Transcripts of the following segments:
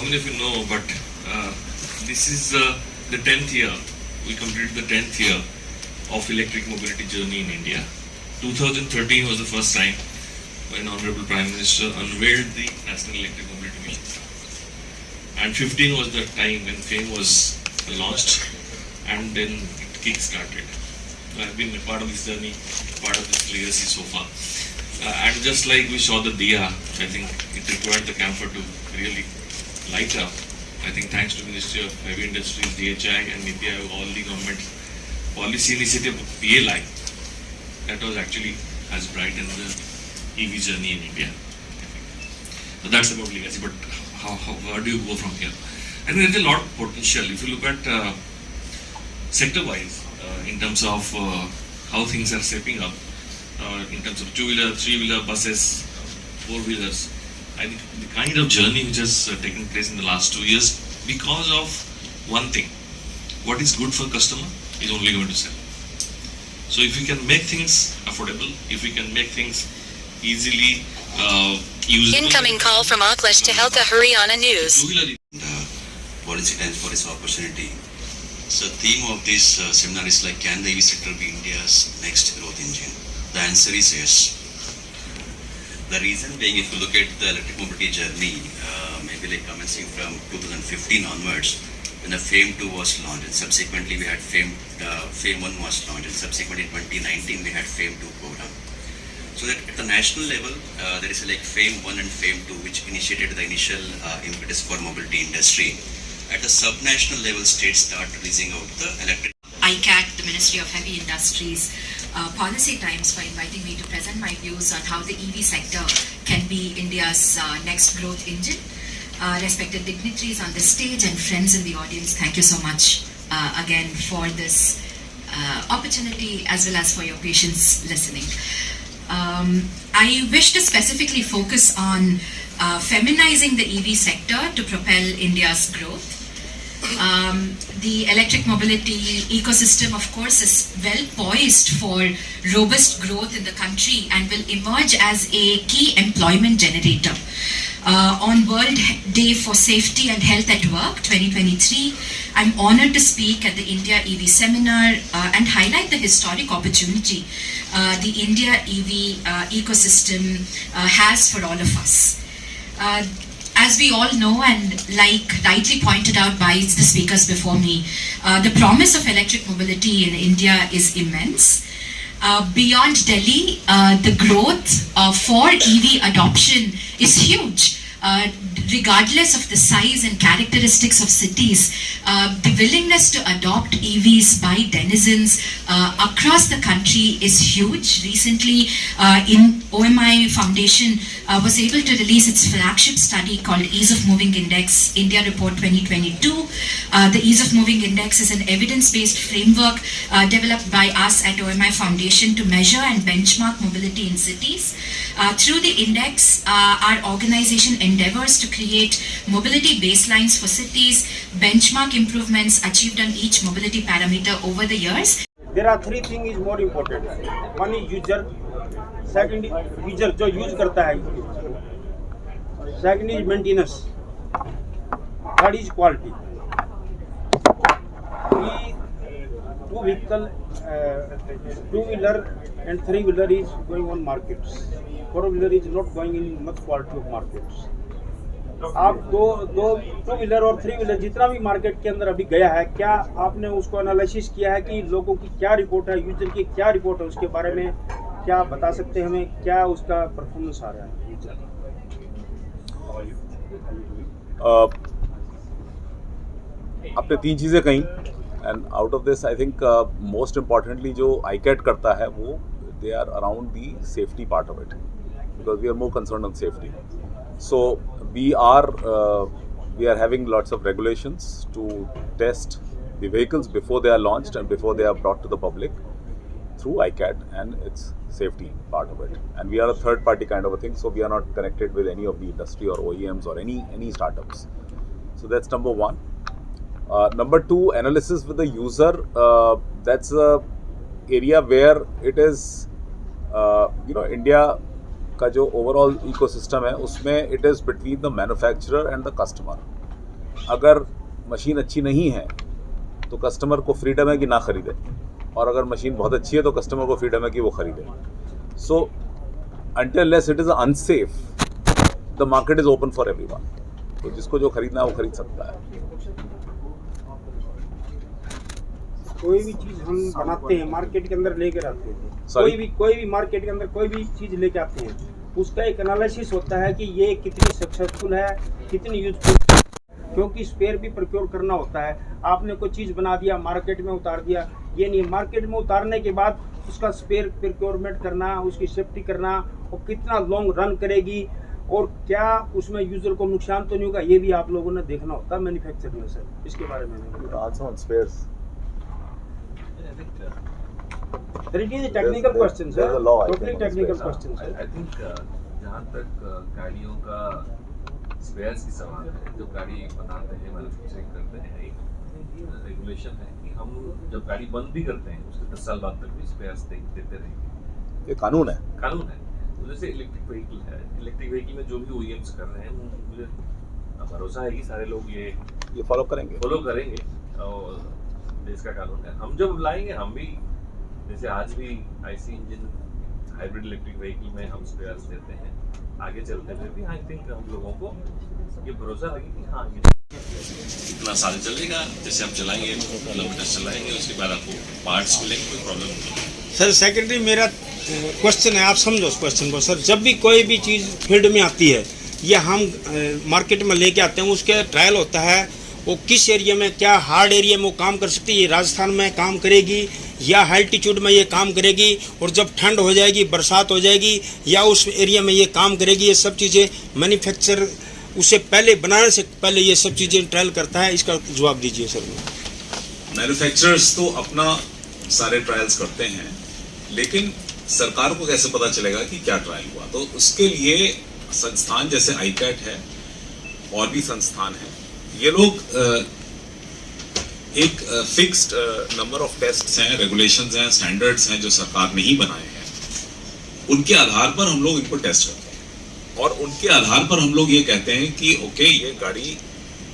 many of you know, but this is the 10th year. We completed the 10th year of electric mobility journey in India. 2013 was the first time when Honorable Prime Minister unveiled the National Electric Mobility Mission. And 15 was the time when FAME was launched, and then it kick-started. So I've been a part of this journey, part of this legacy so far. And just like we saw the Diya, I think it required the camphor to really light up. I think thanks to Ministry of Heavy Industries, DHI and NITI Aayog, all the government policy initiative of PLI, that was actually as bright as the EV journey in India. So that's about legacy, but how do you go from here? I think there's a lot of potential. If you look at sector-wise, in terms of how things are shaping up, in terms of two-wheeler, three-wheeler, buses, four-wheelers, I think the kind of journey which has taken place in the last 2 years, because of one thing, what is good for customer is only going to sell. So if we can make things affordable, if we can make things easily usable. Incoming call from Akhilesh Tehelka, Haryana News. Policy Times for this opportunity. So theme of this seminar is like, can the EV sector be India's next growth engine? The answer is yes. The reason being, if you look at the electric mobility journey, maybe like commencing from 2015 onwards, when the FAME 2 was launched, and subsequently we had FAME 1 was launched, and subsequently in 2019 we had FAME 2 program. So that at the national level, there is like FAME 1 and FAME 2, which initiated the initial impetus for mobility industry. At the sub-national level, states start releasing out the electric. ICAT, the Ministry of Heavy Industries, Policy Times for inviting me to present my views on how the EV sector can be India's next growth engine. Respected dignitaries on the stage and friends in the audience, thank you so much again for this opportunity, as well as for your patience listening. I wish to specifically focus on feminizing the EV sector to propel India's growth. The electric mobility ecosystem, of course, is well poised for robust growth in the country and will emerge as a key employment generator. On World Day for Safety and Health at Work 2023, I'm honored to speak at the India EV seminar and highlight the historic opportunity the India EV ecosystem has for all of us. As we all know, and like rightly pointed out by the speakers before me, the promise of electric mobility in India is immense. Beyond Delhi, the growth for EV adoption is huge. Regardless of the size and characteristics of cities, the willingness to adopt EVs by denizens across the country is huge. Recently, in OMI Foundation was able to release its flagship study called Ease of Moving Index, India Report 2022. The Ease of Moving Index is an evidence-based framework developed by us at OMI Foundation to measure and benchmark mobility in cities. Through the index, our organization endeavors to create mobility baselines for cities, benchmark improvements achieved on each mobility parameter over the years. There are three things is more important. One is user, second is user जो use करता है, second is maintenance, third is quality. Two-wheeler and three-wheeler is going on markets. Four-wheeler is not going in much quality of markets. आप दो two-wheeler और three-wheeler जितना भी market के अंदर अभी गया है, क्या आपने उसको एनालिसिस किया है कि लोगों की क्या रिपोर्ट है, यूजर की क्या रिपोर्ट है, उसके बारे में क्या बता सकते हैं हमें, क्या उसका परफॉर्मेंस आ रहा है यूजर? आपने तीन चीज़ें कहीं, and out of this I think most importantly जो ICAT करता है वो they are around the safety part of it, because we are more concern on safety. So we are having lots of regulations to test the vehicles before they are launched and before they are brought to the public through ICAT and its safety part of it. And we are a third party kind of a thing, so we are not connected with any of the industry or OEMs or any startups. So that's number one. Number two, analysis with the user. That's a area where it is, India का जो overall ecosystem है उसमें it is between the manufacturer and the customer. अगर machine अच्छी नहीं है तो customer को फ्रीडम है कि ना खरीदे, और अगर मशीन बहुत अच्छी है तो कस्टमर को फ्रीडम है कि वो खरीदे. सो until less it is unsafe, the market is open for everyone. तो जिसको जो खरीदना है वो खरीद सकता है. कोई भी चीज हम बनाते हैं मार्केट के अंदर लेकर आते हैं, Sorry? कोई भी मार्केट के अंदर कोई भी चीज लेके आते हैं, उसका एक एनालिसिस होता है कि ये कितनी सक्सेसफुल है, कितनी यूजफुल, क्योंकि स्पेयर भी प्रोक्योर करना होता है. आपने कोई चीज बना दिया, मार्केट में उतार दिया, ये नहीं, मार्केट में उतारने के बाद उसका स्पेयर प्रोक्योरमेंट करना, उसकी सेफ्टी करना, और कितना लॉन्ग रन करेगी और क्या उसमें यूजर को नुकसान तो नहीं होगा, ये भी आप लोगों ने देखना होता है मैन्युफैक्चर में. सर इसके बारे में Also on spares. Sir, it is a technical question, sir. There's a law, I Totally think, on technical spares. question, sir. I think जहाँ तक गाड़ियों का स्पेयर्स की सवाल है, जो गाड़ी बनाते हैं, मैन्युफैक्चरिंग करते हैं, एक रेगुलेशन है कि हम जब गाड़ी बंद भी करते हैं उसके 10 साल बाद तक भी स्पेयर्स देते रहेंगे. ये कानून है. कानून है. तो जैसे इलेक्ट्रिक व्हीकल है, इलेक्ट्रिक व्हीकल में जो भी OEMs कर रहे हैं, मुझे भरोसा है कि सारे लोग ये फॉलो करेंगे. और देश का कानून है. हम जब लाएंगे, हम भी जैसे आज भी IC engine hybrid electric vehicle में हम स्पेयर्स देते हैं, आगे चलते हुए भी आई थिंक हम लोगों को ये भरोसा लगे कि हाँ ये इतना साल चलेगा. जैसे आप चलाएंगे, किलोमीटर चलाएंगे, उसके बाद आपको पार्ट्स मिलेंगे, कोई प्रॉब्लम नहीं. सर सेक्रेटरी, मेरा क्वेश्चन है, आप समझो उस क्वेश्चन को. सर जब भी कोई भी चीज़ फील्ड में आती है या हम मार्केट में लेके आते हैं, उसके ट्रायल होता है, वो किस एरिया में, क्या हार्ड एरिया में वो काम कर सकती है, ये राजस्थान में काम करेगी या हाल्टीट्यूड में ये काम करेगी, और जब ठंड हो जाएगी, बरसात हो जाएगी, या उस एरिया में ये काम करेगी. ये सब चीज़ें मैन्युफैक्चर उसे पहले बनाने से पहले ये सब चीज़ें ट्रायल करता है. इसका जवाब दीजिए सर. मैन्युफैक्चरर्स तो अपना सारे ट्रायल्स करते हैं, लेकिन सरकार को कैसे पता चलेगा कि क्या ट्रायल हुआ? तो उसके लिए संस्थान जैसे ICAT है और भी संस्थान है, ये लोग एक फिक्स्ड नंबर ऑफ टेस्ट्स हैं, रेगुलेशंस हैं, स्टैंडर्ड्स हैं जो सरकार ने ही बनाए हैं, उनके आधार पर हम लोग इनको टेस्ट करते हैं, और उनके आधार पर हम लोग ये कहते हैं कि ओके, ये गाड़ी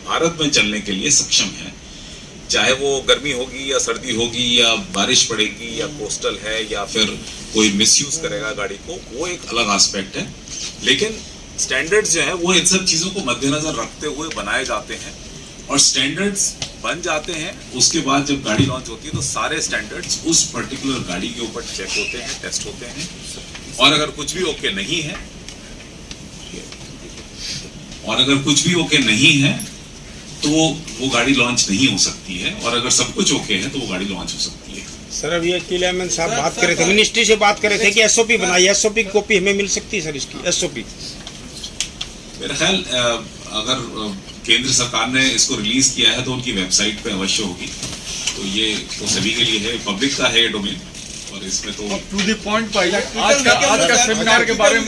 भारत में चलने के लिए सक्षम है, चाहे वो गर्मी होगी या सर्दी होगी या बारिश पड़ेगी या कोस्टल है या फिर कोई मिसयूज करेगा गाड़ी को, वो एक अलग एस्पेक्ट है. लेकिन स्टैंडर्ड्स जो है वो इन सब चीज़ों को मद्देनजर रखते हुए बनाए जाते हैं, और स्टैंडर्ड्स बन जाते हैं. उसके बाद जब गाड़ी लॉन्च होती है तो सारे स्टैंडर्ड्स उस पर्टिकुलर गाड़ी के ऊपर चेक होते हैं, टेस्ट होते हैं, और अगर कुछ भी ओके नहीं है, तो वो गाड़ी लॉन्च नहीं हो सकती है, और अगर सब कुछ ओके है तो वो गाड़ी लॉन्च हो सकती है. सर अब ये किले अहमद साहब बात कर रहे थे, मिनिस्ट्री से बात कर रहे थे कि SOP बनाई, SOP की कॉपी हमें मिल सकती है सर, इसकी SOP. मेरा ख्याल अगर केंद्र सरकार ने इसको रिलीज किया है तो उनकी वेबसाइट पे अवश्य होगी. तो ये तो सभी के लिए है, पब्लिक का है ये डोमेन, और इसमें तो टू द पॉइंट भाई, आज का सेमिनार के बारे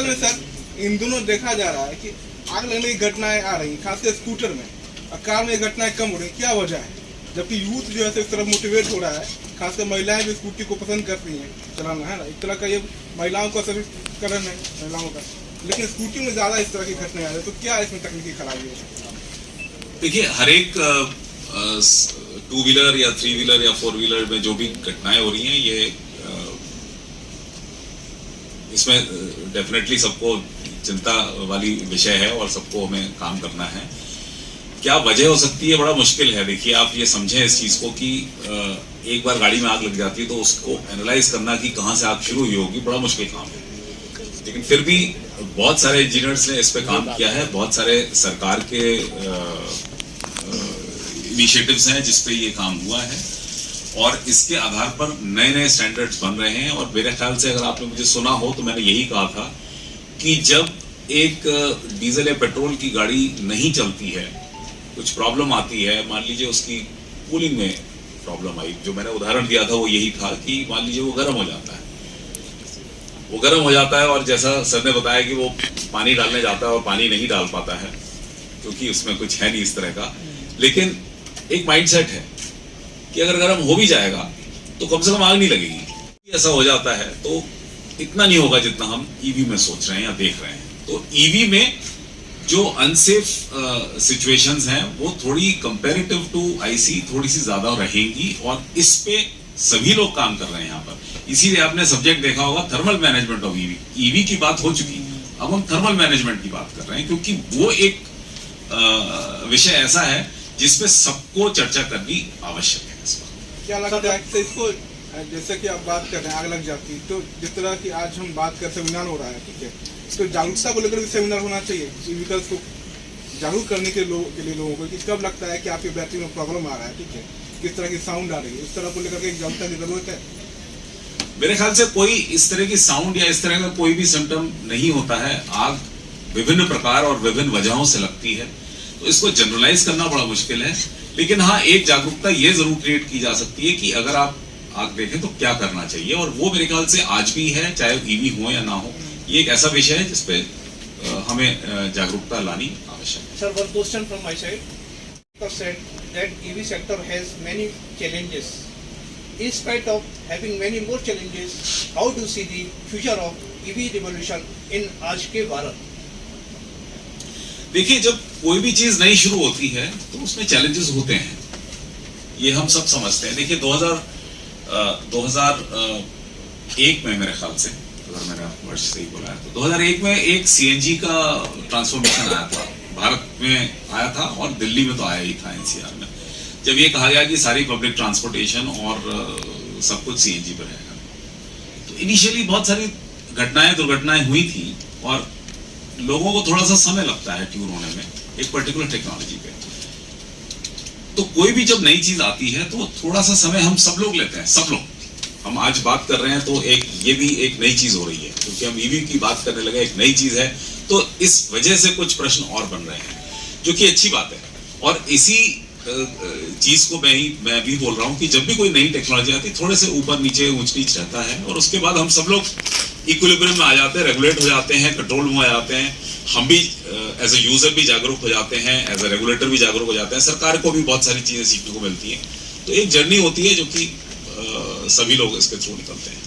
में सर, इन दोनों देखा जा रहा है कि आग लगने की घटनाएं आ रही, खासकर स्कूटर में, और कार में घटनाएं कम हो रही. क्या वजह है? जबकि यूथ जो है इस तरफ मोटिवेट हो रहा है, खासकर महिलाएं भी स्कूटी को पसंद करती हैं चलाना, है ना. एक तरह का ये महिलाओं का सशक्तिकरण है, महिलाओं का. लेकिन स्कूटी में ज्यादा इस तरह की घटनाएं आ रही है, तो क्या इसमें तकनीकी खराबी है? देखिए, हर एक 2 व्हीलर या 3 व्हीलर या 4 व्हीलर में जो भी घटनाएं हो रही हैं, ये इसमें डेफिनेटली सबको चिंता वाली विषय है और सबको हमें काम करना है. क्या वजह हो सकती है, बड़ा मुश्किल है. देखिए, आप ये समझें इस चीज़ को कि एक बार गाड़ी में आग लग जाती है तो उसको एनालाइज करना कि कहाँ से आग शुरू हुई होगी, बड़ा मुश्किल काम है. लेकिन फिर भी बहुत सारे इंजीनियर्स ने इस पे काम किया है, बहुत सारे सरकार के इनिशिएटिव्स हैं जिस पे ये काम हुआ है, और इसके आधार पर नए नए स्टैंडर्ड्स बन रहे हैं. और मेरे ख्याल से अगर आपने मुझे सुना हो तो मैंने यही कहा था कि जब एक डीजल या पेट्रोल की गाड़ी नहीं चलती है, कुछ प्रॉब्लम आती है, मान लीजिए उसकी कूलिंग में प्रॉब्लम आई, जो मैंने उदाहरण दिया था वो यही था कि मान लीजिए वो गर्म हो जाता है, और जैसा सर ने बताया कि वो पानी डालने जाता है और पानी नहीं डाल पाता है क्योंकि उसमें कुछ है नहीं इस तरह का. लेकिन एक माइंडसेट है कि अगर गर्म हो भी जाएगा तो कम से कम आग नहीं लगेगी. ऐसा हो जाता है तो इतना नहीं होगा जितना हम ईवी में सोच रहे हैं या देख रहे हैं. तो ईवी में जो अनसेफ सिचुएशंस हैं वो थोड़ी कंपैरेटिव टू आईसी थोड़ी सी ज्यादा रहेंगी, और इस पे सभी लोग काम कर रहे हैं यहाँ पर। इसीलिए आपने सब्जेक्ट देखा होगा thermal management of EV. EV की बात हो चुकी, अब हम थर्मल मैनेजमेंट की बात कर रहे हैं, क्योंकि वो एक विषय ऐसा है जिसपे सबको चर्चा करनी आवश्यक है इस वक्त। क्या लगता है कि इसको, जैसे कि आप बात कर रहे हैं आग लग जाती, तो जिस तरह की आज हम बात कर सेमिनार हो रहा है, ठीक है, इसको जागरूकता को लेकर भी सेमिनार होना चाहिए, व्हीकल्स को जागरूक करने के लिए लोगों को कि कब लगता है कि आपकी बैटरी में प्रॉब्लम आ रहा है, ठीक है, किस तरह की साउंड आ रही है, इस तरह को लेकर के एक जागरूकता की जरूरत है। मेरे ख्याल से कोई इस तरह की साउंड या इस तरह का कोई भी सिम्टम नहीं होता है। आग विभिन्न प्रकार और विभिन्न वजहों से लगती है, तो इसको जनरलाइज करना बड़ा मुश्किल है। लेकिन हाँ, एक जागरूकता ये जरूर क्रिएट की जा सकती है कि अगर आप आग देखें तो क्या करना चाहिए, और वो मेरे ख्याल से आज भी है, चाहे ईवी हो या ना हो। ये एक ऐसा विषय है जिसपे हमें जागरूकता लानी आवश्यक है। Sir, one question from my side. You said that EV sector has many challenges. In spite of having many more challenges, how do you see the future of EV revolution in आज के भारत? देखिए, जब कोई भी चीज नई शुरू होती है तो उसमें चैलेंजेस होते हैं, ये हम सब समझते हैं। देखिए 2001 में मेरे ख्याल से, अगर मैंने वर्ष सही बोला है, तो 2001 में एक सीएनजी का ट्रांसफॉर्मेशन आया था, भारत में आया था और दिल्ली में तो आया ही था एनसीआर में, जब ये कहा गया कि सारी पब्लिक ट्रांसपोर्टेशन और सब कुछ सीएनजी पर रहेगा। तो इनिशियली बहुत सारी दुर्घटनाएं हुई थी, और लोगों को थोड़ा सा समय लगता है ट्यून होने में एक पर्टिकुलर टेक्नोलॉजी पे। तो कोई भी जब नई चीज आती है तो थोड़ा सा समय हम सब लोग लेते हैं, सब लोग। हम आज बात कर रहे हैं तो ये भी एक नई चीज हो रही है, क्योंकि हम ईवी की बात करने लगे, एक नई चीज है, तो इस वजह से कुछ प्रश्न और बन रहे हैं, जो कि अच्छी बात है। और इसी चीज को मैं भी बोल रहा हूँ कि जब भी कोई नई टेक्नोलॉजी आती है, थोड़े से ऊपर नीचे ऊंच नीच रहता है, और उसके बाद हम सब लोग इक्विलिब्रियम में आ जाते हैं, रेगुलेट हो जाते हैं, कंट्रोल में आ जाते हैं। हम भी एज ए यूजर भी जागरूक हो जाते हैं, एज ए रेगुलेटर भी जागरूक हो जाते हैं, सरकार को भी बहुत सारी चीजें सीखने को मिलती हैं। तो एक जर्नी होती है जो कि सभी लोग इसके थ्रू निकलते हैं।